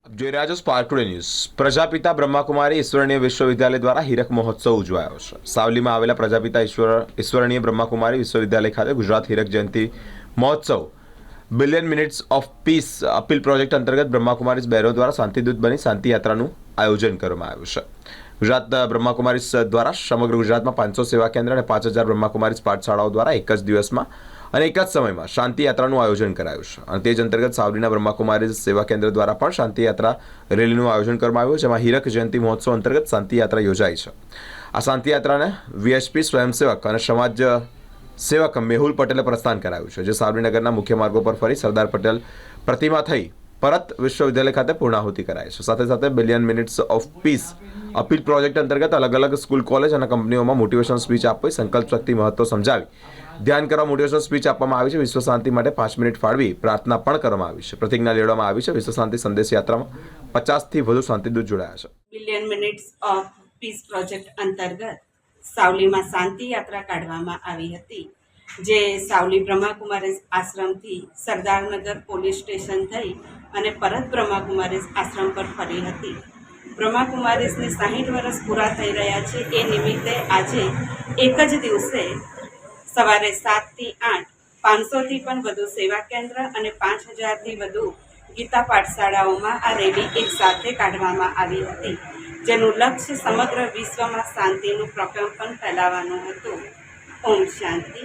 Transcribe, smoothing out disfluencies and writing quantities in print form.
આપ જોઈ રહ્યા છો spark today news. Prajapita Brahmakumari Ishwariya Vishwavidyalaya દ્વારા હીરક મહોત્સવ ઉજવાયો છે। સાવલીમાં આવેલા પ્રજાપિતા ઈશ્વરણીય બ્રહ્માકુમારી વિશ્વવિદ્યાલય ખાતે ગુજરાત હીરક જયંતિ મહોત્સવ billion minutes of piece appeal project અંતર્ગત બ્રહ્માકુમારીઝ બહેરો દ્વારા શાંતિદૂત બની શાંતિ યાત્રાનું આયોજન કરવામાં આવ્યું છે। ગુજરાત બ્રહ્માકુમારીઝ દ્વારા સમગ્ર ગુજરાતમાં 500 સેવા કેન્દ્ર અને 5000 બ્રહ્માકુમારીઝ પાઠશાળાઓ દ્વારા એક જ દિવસમાં અને એક જ સમયમાં શાંતિ યાત્રાનું આયોજન કરાયું છે। અને તે જ અંતર્ગત સાવલીના બ્રહ્માકુમારીઝ સેવા કેન્દ્ર દ્વારા પણ શાંતિ યાત્રા રેલીનું આયોજન કરવામાં આવ્યું, જેમાં હીરક જયંતિ મહોત્સવ અંતર્ગત શાંતિ યાત્રા યોજાઈ છે। આ શાંતિ યાત્રાને વીએચપી સ્વયંસેવક અને સમાજ સેવક મેહુલ પટેલે પ્રસ્થાન કરાવ્યું છે, જે સાવલીનગરના મુખ્ય માર્ગો પર ફરી સરદાર પટેલ પ્રતિમા થઈ પરત વિશ્વવિદ્યાલય ખાતે પૂર્ણાહુતિ કરાય છે। સાથે સાથે billion minutes of piece appeal project અંતર્ગત અલગ અલગ સ્કૂલ, કોલેજ અને કંપનીઓમાં મોટિવેશન સ્પીચ આપવી, સંકલ્પ શક્તિ મહત્વ સમજાવી ધ્યાન કરવા મોટિવેશન સ્પીચ આપવામાં આવી છે। વિશ્વ શાંતિ માટે 5 મિનિટ ફાળવી પ્રાર્થના પણ કરવામાં આવી છે। પ્રતિજ્ઞા લેવામાં આવી છે। વિશ્વ શાંતિ સંદેશ યાત્રામાં 50થી વધુ શાંતિદૂત જોડાયા છે। Billion minutes of piece project અંતર્ગત સાવલીમાં શાંતિ યાત્રા કાઢવામાં આવી હતી, જે સાવલી બ્રહ્માકુમારીઝ આશ્રમથી સરદારનગર પોલીસ સ્ટેશન થઈ અને પરત બ્રહ્માકુમારીઝ આશ્રમ પર ફરી હતી। બ્રહ્માકુમારીઝને 60 વર્ષ પૂરા થઈ રહ્યા છે। એ નિમિત્તે આજે એક જ દિવસે સવારે 7 થી 8 500થી પણ વધુ સેવા કેન્દ્ર અને 5000થી વધુ ગીતા પાઠશાળાઓમાં આ રેલી એક સાથે કાઢવામાં આવી હતી, જેનું લક્ષ્ય સમગ્ર વિશ્વમાં શાંતિનું પ્રકંપન ફેલાવવાનું હતું। ઓમ શાંતિ।